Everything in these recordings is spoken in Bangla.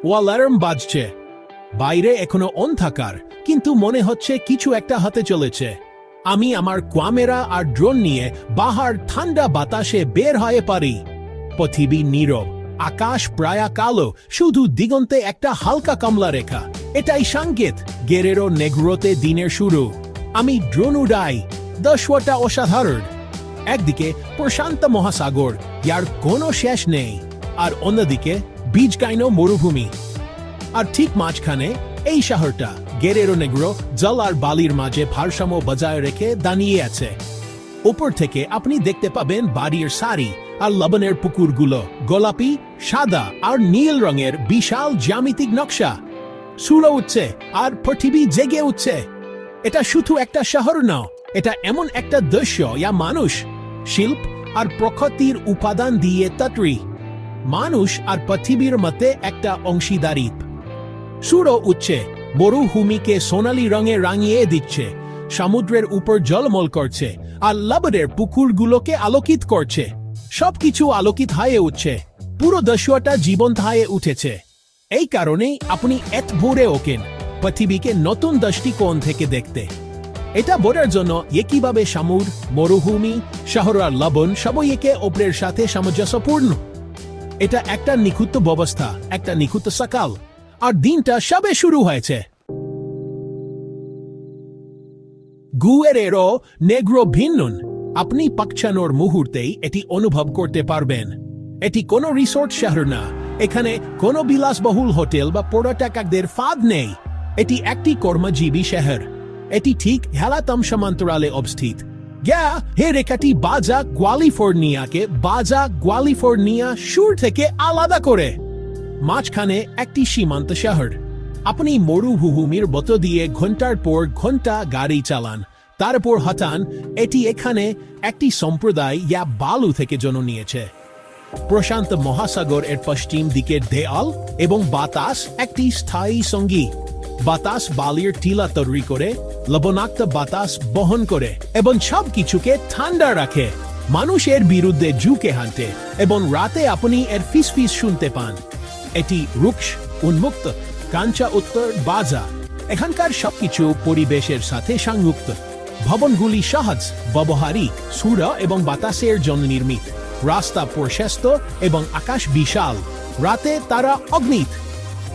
ও অ্যালার্ম বাজছে। বাইরে এখনো অন্ধকার, কিন্তু মনে হচ্ছে কিছু একটা হতে চলেছে। আমি আমার ক্যামেরা আর ড্রোন নিয়ে বাহার ঠান্ডা বাতাসে বের হয়ে পারি। পৃথিবী নীরব, আকাশ প্রায় কালো, শুধু দিগন্তে একটা হালকা কমলা রেখা। এটাই সংকেত গেরেরো নেগ্রোতে দিনের শুরু। আমি ড্রোন উড়াই। দৃশ্যটা অসাধারণ। একদিকে প্রশান্ত মহাসাগর, যার কোনো শেষ নেই, আর অন্যদিকে বীজকাইনো মরুভূমি। আর ঠিক মাঝখানে এই শহরটা গেরেরো নেগ্রো জল আর বালির মাঝে ভারসাম্য বজায় রেখে দাঁড়িয়ে আছে। উপর থেকে আপনি দেখতে পাবেন বাড়ির সারি আর লবণের পুকুরগুলো, গোলাপি, সাদা আর নীল রঙের বিশাল জ্যামিতিক নকশা। সূর্য উঠছে আর পৃথিবী জেগে উঠছে। এটা শুধু একটা শহর নয়, এটা এমন একটা দৃশ্য যা মানুষ, শিল্প আর প্রকৃতির উপাদান দিয়ে তৈরি। মানুষ আর পৃথিবীর মধ্যে একটা অংশীদারি। সূর্য উঠছে, মরুভূমিকে সোনালী রঙে রাঙিয়ে দিচ্ছে, সমুদ্রের উপর ঝলমল করছে, আর লবণের পুকুরগুলোকে আলোকিত করছে। সবকিছু আলোকিত হয়ে উঠছে, পুরো দৃশ্যটা জীবন্ত হয়ে উঠেছে। এই কারণেই আপনি এত ভোরে ওঠেন, পৃথিবীকে নতুন দৃষ্টিকোণ থেকে দেখতে। এটা বোঝার জন্য কিভাবে সমুদ্র, মরুভূমি, শহর আর লবণ সবই একে অপরের সাথে সামঞ্জস্যপূর্ণ। এটা একটা নিখুঁত ব্যবস্থা, একটা নিখুঁত সকাল, আর দিনটা সবে শুরু হয়েছে। গুয়েরেরো নেগ্রো ভিন্ন। আপনি পৌঁছানোর মুহূর্তেই এটি অনুভব করতে পারবেন। এটি কোনো রিসোর্ট শহর না, এখানে কোনো বিলাসবহুল হোটেল বা পর্যটকদের ফাঁদ নেই। এটি একটি কর্মজীবী শহর। এটি ঠিক হেলাতম সমান্তরালে অবস্থিত। হে রেখাটি বাজা ক্যালিফোর্নিয়া সুর থেকে আলাদা করে। মাঝখানে একটি সীমান্ত শহর। আপনি মরুভূমির মধ্য দিয়ে ঘন্টার পর ঘন্টা গাড়ি চালান, তারপর হঠাৎ এটি এখানে একটি সম্প্রদায় যা বালু থেকে জন্ম নিয়েছে। প্রশান্ত মহাসাগর এর পশ্চিম দিকের দেয়াল এবং বাতাস একটি স্থায়ী সঙ্গী। বাতাস বালির টিলা তৈরি করে, লবণাক্ত বাতাস বহন করে এবং সবকিছুকে ঠান্ডা রাখে। মানুষের বিরুদ্ধে ঝুঁকে হাঁটে এবং রাতে আপনি এর ফিসফিস শুনতে পান। এটি রুক্ষ, উন্মুক্ত, কাঞ্চা উত্তর বাজা। এখানকার সবকিছু পরিবেশের সাথে সংযুক্ত। ভবনগুলি সহজ, ব্যবহারিক, সূর্য এবং বাতাসের জন্য নির্মিত। রাস্তা প্রশস্ত এবং আকাশ বিশাল। রাতে তারা অগ্নিত।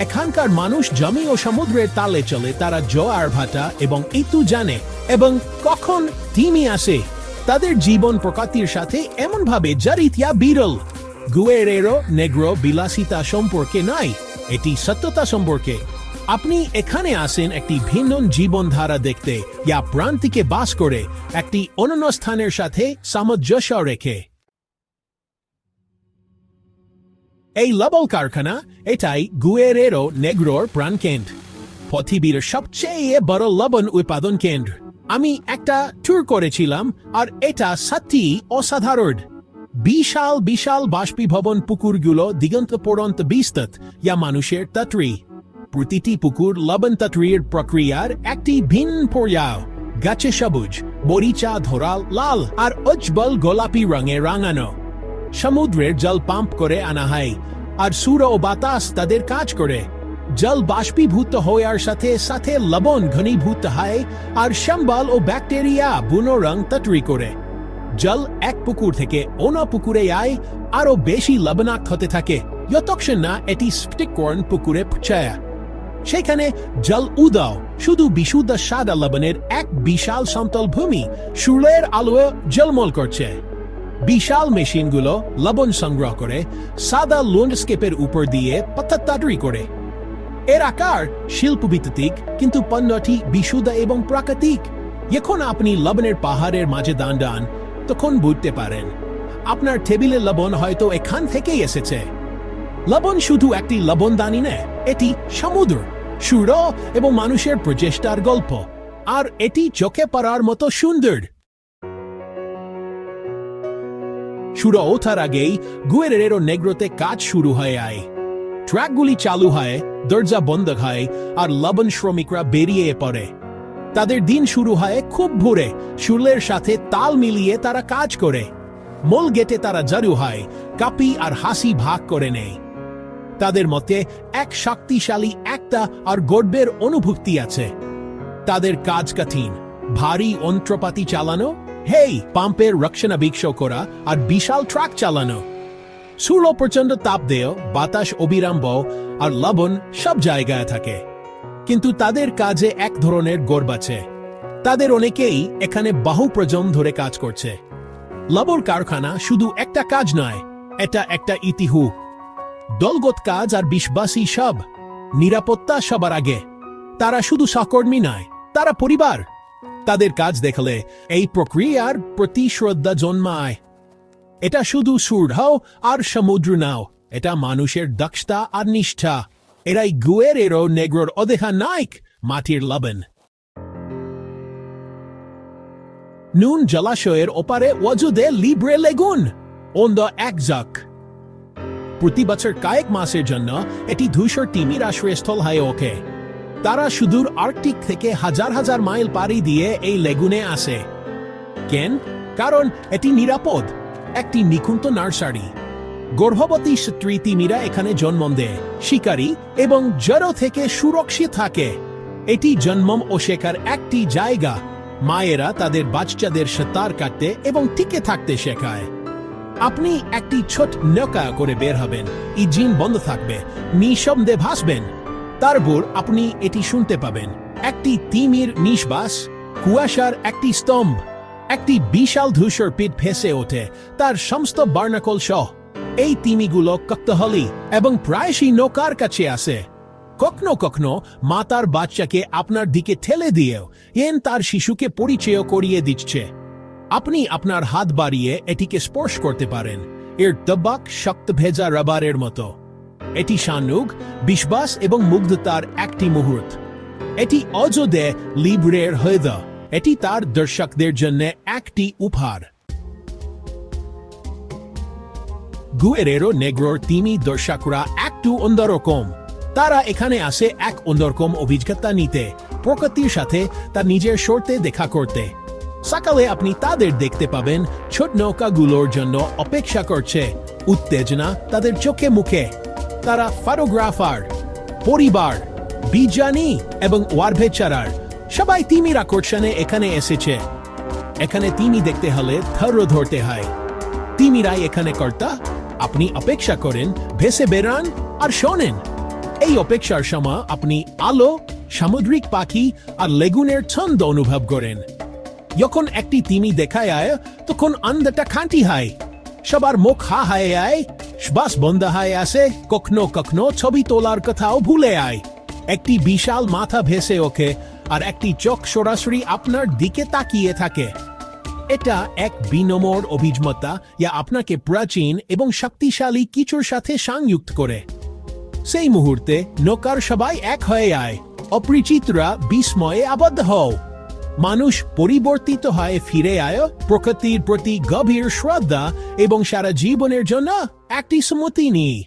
এখানকার মানুষ জমি ও সমুদ্রের তালে চলে। তারা জোয়ার ভাটা এবং ঋতু জানে এবং কখন তিমি আসে। তাদের জীবন প্রকৃতির সাথে এমনভাবে জড়িত যা বিরল। গুয়েরেরো নেগ্রো বিলাসিতা সম্পর্কে নয়, এটি সত্যতা সম্পর্কে। আপনি এখানে আসেন একটি ভিন্ন জীবনধারা দেখতে, যা প্রান্তিকে বাস করে, একটি অনন্য স্থানের সাথে সামঞ্জস্য রেখে। এই লবণ কারখানা, এটাই গুয়েরেরো নেগ্রোর প্রাণকেন্দ্র, পৃথিবীর সবচেয়ে বড় লবণ উৎপাদন কেন্দ্র। আমি একটা ট্যুর করেছিলাম, আর এটা সত্যি অসাধারণ। বিশাল বিশাল বাষ্পীভবন পুকুরগুলো দিগন্ত পর্যন্ত বিস্তৃত, যা মানুষের তৈরি। প্রতিটি পুকুর লবণ তৈরির প্রক্রিয়ার একটি ভিন্ন পর্যায়। গাছে সবুজ, মরিচা ধরা লাল আর উজ্জ্বল গোলাপি রঙে রাঙানো। সমুদ্রের জল পাম্প করে আনা হয়, আর সূর্য ও বাতাস তাদের কাজ করে। জল বাষ্পীভূত হওয়ার সাথে সাথে লবণ ঘনীভূত হয়, আর সম্বল ও ব্যাকটেরিয়া বুনো রং তৈরি করে। জল এক পুকুর থেকে অন্য পুকুরে যায়, আরো বেশি লবণাক্ত হতে থাকে, যতক্ষণ না এটি স্ফটিককরণ পুকুরে পৌঁছায়। সেখানে জল উদাও, শুধু বিশুদ্ধ সাদা লবণের এক বিশাল সমতল ভূমি সূর্যের আলোয় ঝলমল করছে। বিশাল মেশিনগুলো লবণ সংগ্রহ করে সাদা ল্যান্ডস্কেপের উপর দিয়ে পাথর তৈরি করে। এর আকার শিল্পভিত্তিক, কিন্তু পণ্যটি বিশুদ্ধ এবং প্রাকৃতিক। যখন আপনি লবণের পাহাড়ের মাঝে দাঁড়ান, তখন বুঝতে পারেন আপনার টেবিলে লবণ হয়তো এখান থেকেই এসেছে। লবণ শুধু একটি লবণদানি নয়, এটি সমুদ্র, সূর্য এবং মানুষের প্রচেষ্টার গল্প। আর এটি চোখে পড়ার মতো সুন্দর। সূর্য ওঠার আগেই গুয়েরেরো নেগ্রোতে কাজ শুরু হয়ে যায়। ট্রাকগুলি চালু হয়, দরজা বন্ধ হয়, আর লবণ শ্রমিকরা বেরিয়ে পড়ে। তাদের দিন শুরু হয় খুব ভোরে। সূর্যের সাথে তাল মিলিয়ে তারা কাজ করে। মূল গেটে তারা জড়ো হয়, কাপি আর হাসি ভাগ করে নেয়। তাদের মতে এক শক্তিশালী একটা আর গর্বের অনুভূতি আছে। তাদের কাজ কঠিন, ভারী যন্ত্রপাতি চালানো, পাম্পের রক্ষণাবেক্ষণ করা আর বিশাল ট্রাক চালানো। সূর্য প্রচন্ড তাপ দেয়, বাতাস অবিরাম বয় আর লবণ সব জায়গায় থাকে। কিন্তু তাদের কাজে এক ধরনের গর্ব আছে। তাদের অনেকেই এখানে বহু প্রজন্ম ধরে কাজ করছে। লবণ কারখানা শুধু একটা কাজ নয়, এটা একটা ইতিহাস। দলগত কাজ আর বিশ্বাসী সব। নিরাপত্তা সবার আগে। তারা শুধু সহকর্মী নয়, তারা পরিবার। তাদের কাজ দেখলে এই প্রক্রিয়ার প্রতি শ্রদ্ধা জন্মায়। এটা শুধু সূর্য আর সমুদ্র নাও, এটা মানুষের দক্ষতা আর নিষ্ঠা। এরাই গুয়েরেরো নেগ্রোর অদেখা নায়ক, মাটির লবণ। নুন জলাশয়ের ওপারে ওয়াজুদে লিব্রে লেগুন, অন্ধ এক ঝাঁক। প্রতি বছর কয়েক মাসের জন্য এটি ধূসর তিমির আশ্রয়স্থল হয়ে ওঠে। তারা সুদূর আর্কটিক থেকে হাজার হাজার মাইল পাড়ি দিয়ে এই লেগুনে আসে। কেন? কারণ এটি নিরাপদ, একটি নিখুঁত নার্সারি। গর্ভবতী স্ত্রী তিমিরা এখানে জন্ম দেয়, শিকারী এবং জড়ো থেকে সুরক্ষিত থাকে। এটি জন্ম ও শেখার একটি জায়গা। মায়েরা তাদের বাচ্চাদের সাঁতার কাটতে এবং টিকে থাকতে শেখায়। আপনি একটি ছোট নৌকা করে বের হবেন, ইঞ্জিন বন্ধ থাকবে, নিঃশব্দে ভাসবেন। তারপর আপনি এটি শুনতে পাবেন, একটি তিমির নিঃশ্বাস, কুয়াশার একটি স্তম্ভ, একটি বিশাল ধূসর পিঠ ভেসে ওঠে, তার সমস্ত বার্নাকল সহ। এই তিমিগুলো কৌতূহলী এবং প্রায়শই নৌকার কাছে আসে। কখনো কখনো মা তার বাচ্চাকে আপনার দিকে ঠেলে দিয়েও তার শিশুকে পরিচয় করিয়ে দিচ্ছে। আপনি আপনার হাত বাড়িয়ে এটিকে স্পর্শ করতে পারেন। এর তবাক শক্ত ভেজা রাবারের মতো। এটি সানুগ, বিশ্বাস এবং মুগ্ধতার একটি মুহূর্ত। এটি অজদে লিব্রের হৃদয়। এটি তার দর্শকদের জন্য একটি উপহার। গুয়েরেরো নেগ্রোর তিমি দর্শকরা একটু অন্যরকম। তারা এখানে আসে এক অন্যরকম অভিজ্ঞতা নিতে, প্রকৃতির সাথে তার নিজের শর্তে দেখা করতে। সকালে আপনি তাদের দেখতে পাবেন ছোট নৌকাগুলোর জন্য অপেক্ষা করছে, উত্তেজনা তাদের চোখে মুখে। তারা ফটোগ্রাফার, পরিবার, বিজ্ঞানী এবং ওয়ারভেচারার সবাই তিমির আকর্ষণে এখানে এসেছে। এখানে তিমি দেখতে হলে ধৈর্য ধরতে হয়। তিমিরাই এখানে কর্তা। আপনি অপেক্ষা করেন, ভেসে বেরান আর শোনেন। এই অপেক্ষার সময় আপনি আলো, সামুদ্রিক পাখি আর লেগুনের ছন্দ অনুভব করেন। যখন একটি তিমি দেখায় আয়, তখন আনন্দটা খাঁটি হয়। সবার মুখ হা হয়ে আয়, শ্বাস বন্ধ হয়ে আসে, কখনো কখনো ছবি তোলার কথাও ভুলে আয়। একটি বিশাল মাথা ভেসে ওঠে আর একটি চোখ সরাসরি আপনার দিকে তাকিয়ে থাকে। এটা এক বিনম্র অভিজ্ঞতা, যা আপনাকে প্রাচীন এবং শক্তিশালী কিছুর সাথে সংযুক্ত করে। সেই মুহূর্তে নৌকার সবাই এক হয়ে আয়, অপরিচিতরা বিস্ময়ে আবদ্ধ হও। মানুষ পরিবর্তিত হয়ে ফিরে আয়, প্রকৃতির প্রতি গভীর শ্রদ্ধা এবং সারা জীবনের জন্য একটি স্মৃতি নিয়ে।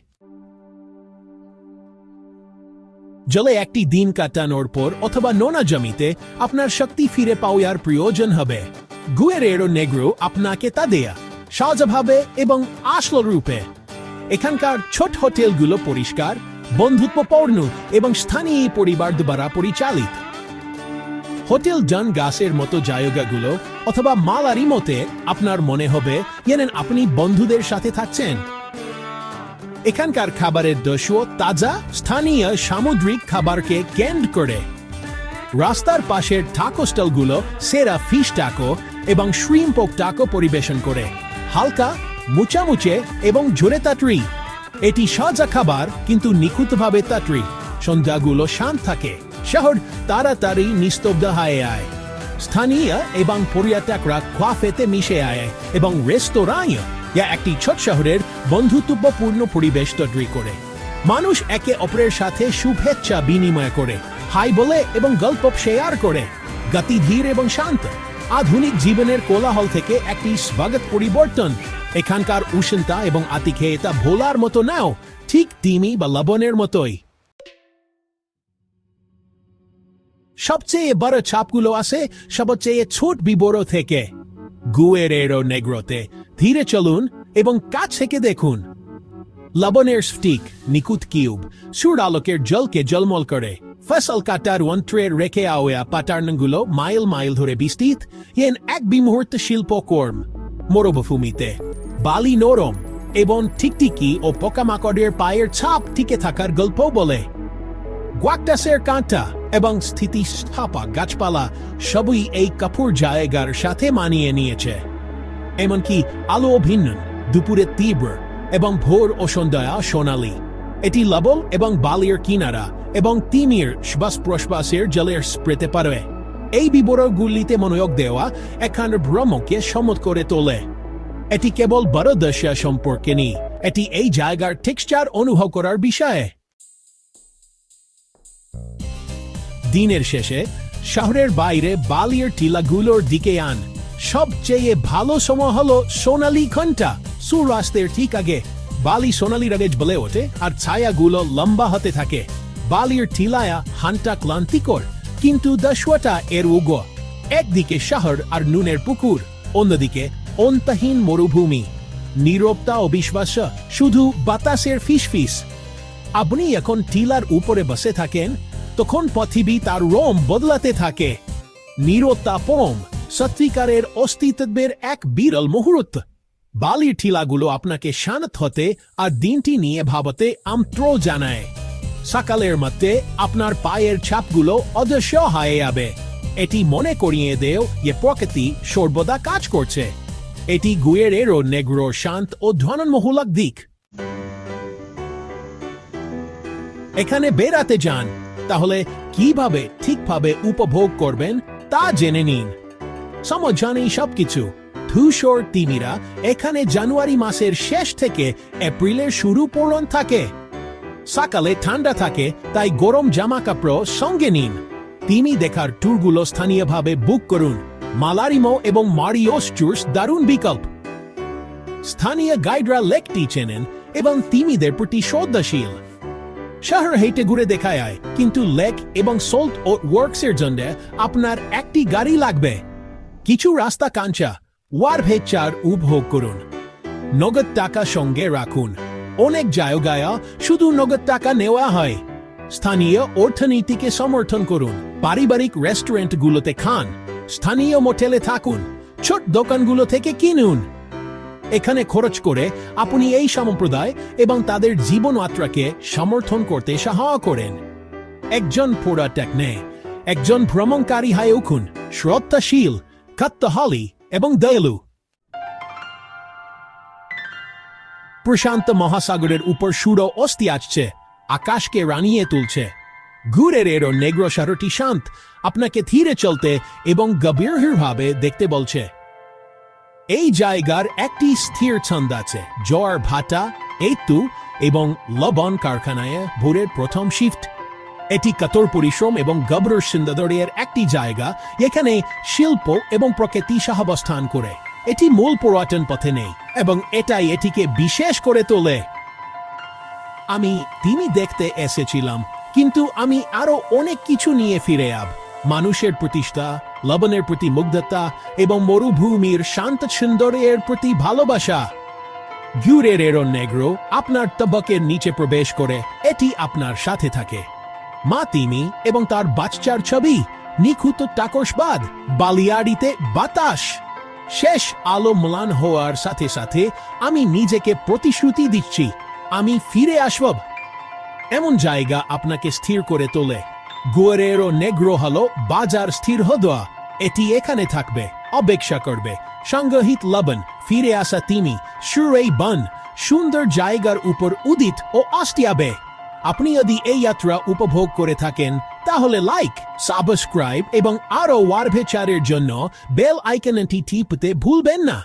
জলে একটি দিন কাটানোর পর অথবা নোনা জমিতে আপনার শক্তি ফিরে পাওয়ার প্রয়োজন হবে। গুয়েরেরো নেগ্রো আপনাকে তা দেয়া, সহজভাবে এবং আসল রূপে। এখানকার ছোট হোটেলগুলো পরিষ্কার, বন্ধুত্বপূর্ণ এবং স্থানীয় পরিবার দ্বারা পরিচালিত। হোটেল জন গাছের মতো জায়গাগুলো অথবা মালারি মতে আপনার মনে হবে যেন আপনি বন্ধুদের সাথে থাকছেন। এখানকার খাবারের দস্যু তাজা স্থানীয় সামুদ্রিক খাবারকে কেন্দ্র করে। রাস্তার পাশের টাকো স্টলগুলো সেরা ফিশ টাকো এবং শ্রিম্প টাকো পরিবেশন করে, হালকা, মুচামুচে এবং ঝরে তাড়ি। এটি সাজা খাবার কিন্তু নিখুঁতভাবে তাড়ি। সন্ধ্যাগুলো শান্ত থাকে, শহর তাড়াতাড়ি নিস্তব্ধ হয়ে আয়। স্থানীয় এবং পর্যটকরা ক্যাফেতে মিশে আয় এবং রেস্তোরাঁ, যা একটি ছোট শহরের বন্ধুত্বপূর্ণ পরিবেশ তৈরি করে। মানুষ একে অপরের সাথে শুভেচ্ছা বিনিময় করে, হাই বলে এবং গল্প শেয়ার করে। গতি ধীর এবং শান্ত। আধুনিক জীবনের কোলাহল থেকে একটি স্বাগত পরিবর্তন। এখানকার উষ্ণতা এবং আতিথেয়তা ভোলার মতো নাও, ঠিক তিমি বা লবণের মতোই। সবচেয়ে বড় ছাপগুলো আসে সবচেয়ে ছোট বিবরণ থেকে। গুয়েরেরো নেগ্রোতে ধীরে চলুন এবং কাছ থেকে দেখুন। লবণের স্টিক নিকুত কিউব সূর্য আলোকের জলকে জলমল করে ফসল কাটার যন্ত্রে রেখে আওয়া প্যাটার্নগুলো মাইল মাইল ধরে বিস্তৃত এন এক বিমুহূর্ত শিল্পকর্ম মরুভূমিতে বালি নরম এবং টিকটিকি ও পোকামাকড়ের পায়ের ছাপ টিকে থাকার গল্প বলে গ্যাকটাসের কাঁটা এবং স্থিতিস্থাপক গাছপালা সবই এই কাপুর জায়গার সাথে মানিয়ে নিয়েছে এমনকি আলো ভিন্ন দুপুরে তীব্র এবং ভোর ও সন্ধ্যায় সোনালি এটি লবণ এবং বালির কিনারা এবং তিমির শ্বাস প্রশ্বাসের জলের স্প্রেতে পারে এই বিবরণগুলিতে মনোযোগ দেওয়া এখানের ভ্রমণকে সমত করে তোলে এটি কেবল বড় দৃশ্য সম্পর্কে নেই এটি এই জায়গার টেক্সচার অনুভব করার বিষয়ে দিনের শেষে শহরের বাইরে বালির টিলাগুলোর দিকে আন সবচেয়ে ভালো সময় হলো সোনালি ঘন্টা সূর্যাস্তের ঠিক আগে বালি সোনালি রঙে বলে ওঠে আর ছায়াগুলো লম্বা হতে থাকে বালির টিলায়া হান্টা ক্লান্তিকর কিন্তু দশটা এর উগো একদিকে শহর আর নুনের পুকুর অন্যদিকে অন্তহীন মরুভূমি নীরবতা ও বিশ্বাস শুধু বাতাসের ফিসফিস আপনি এখন টিলার উপরে বসে থাকেন তখন পৃথিবী তার রং বদলাতে থাকে নীরবতা পরম সত্যিকারের অস্তিত্বের এক বিরল মুহূর্ত বালির টিলাগুলো আপনাকে শান্ত হতে আর দিনটি নিয়ে ভাবতে আমন্ত্রণ জানায় সকালের মধ্যে আপনার পায়ের ছাপগুলো অদৃশ্য হয়ে যাবে এটি মনে করিয়ে দেও যে প্রকৃতি সর্বদা কাজ করছে এটি গুয়েরেরো নেগ্রোর শান্ত ও ধ্বনমূলক দিক এখানে বেড়াতে যান তাহলে কিভাবে ঠিকভাবে উপভোগ করবেন তা জেনে নিন সময় জানেই সবকিছু ধূসর তিমিরা এখানে জানুয়ারি মাসের শেষ থেকে এপ্রিলের শুরু পর্যন্ত থাকে সকালে ঠান্ডা থাকে তাই গরম জামা কাপড় সঙ্গে নিন তিমি দেখার ট্যুরগুলো স্থানীয়ভাবে বুক করুন মালারিমো এবং মারিওস ট্যুরস দারুণ বিকল্প স্থানীয় গাইডরা লেকটি চেনেন এবং তিমিদের প্রতি শ্রদ্ধাশীল শহর হেঁটে ঘুরে দেখায় কিন্তু লেক এবং সল্ট ও ওয়ার্কসের জন্য আপনার একটি গাড়ি লাগবে কিছু রাস্তা কাঁচা ওয়ারভেচার উপভোগ করুন নগদ টাকা সঙ্গে রাখুন অনেক জায়গায় শুধু নগদ টাকা নেওয়া হয় স্থানীয় অর্থনীতিকে সমর্থন করুন পারিবারিক রেস্টুরেন্টগুলোতে খান স্থানীয় মোটেলে থাকুন ছোট দোকানগুলো থেকে কিনুন এখানে খরচ করে আপনি এই সম্প্রদায় এবং তাদের জীবনযাত্রাকে সমর্থন করতে সাহায্য করেন একজন পর্যটকনে একজন ভ্রমণকারী হয়ে উঠুন শ্রদ্ধাশীল কৌতূহলী এবং দয়ালু প্রশান্ত মহাসাগরের উপর সূর্য অস্ত আসছে আকাশকে রানিয়ে তুলছে গুয়েরেরো নেগ্রো শহরটি শান্ত আপনাকে ধীরে চলতে এবং গভীরভাবে দেখতে বলছে এই জায়গার একটি স্থির ছন্দ আছে জ্বর ভাটা এতু এবং লবণ কারখানায় ভোরের প্রথম শিফট এটি কঠোর পরিশ্রম এবং গভীর সৌন্দর্যের একটি জায়গা এখানে শিল্প এবং প্রকৃতি সহাবস্থান করে এটি মূল পর্যটন পথে নেই এবং এটাই এটিকে বিশেষ করে তোলে আমি তিমি দেখতে এসেছিলাম কিন্তু আমি আরো অনেক কিছু নিয়ে ফিরে আব মানুষের প্রতিষ্ঠা লবণের প্রতি মুগ্ধতা এবং মরুভূমির শান্ত সৌন্দর্যের প্রতি ভালোবাসা গুয়েরেরো নেগ্রো আপনার তবকের নিচে প্রবেশ করে এটি আপনার সাথে থাকে মা তিমি এবং তার বাচ্চার ছবি নিখুঁত টাকসবাদ বালিয়াড়িতে বাতাস শেষ আলো ম্লান হওয়ার সাথে সাথে আমি নিজেকে প্রতিশ্রুতি দিচ্ছি আমি ফিরে আসব এমন জায়গা আপনাকে স্থির করে তোলে গুয়েরেরো নেগ্রো হলো বাজার স্থির হওয়া এটি এখানে থাকবে অপেক্ষা করবে সংগঠিত লবণ ফিরে আসা তিমি সুরেই বন সুন্দর জায়গার উপর উদিত ও আসতে আপনি যদি এই যাত্রা উপভোগ করে থাকেন তাহলে লাইক সাবস্ক্রাইব এবং আরো ওয়ারভেচারের জন্য বেল আইকনটি টিপতে ভুলবেন না।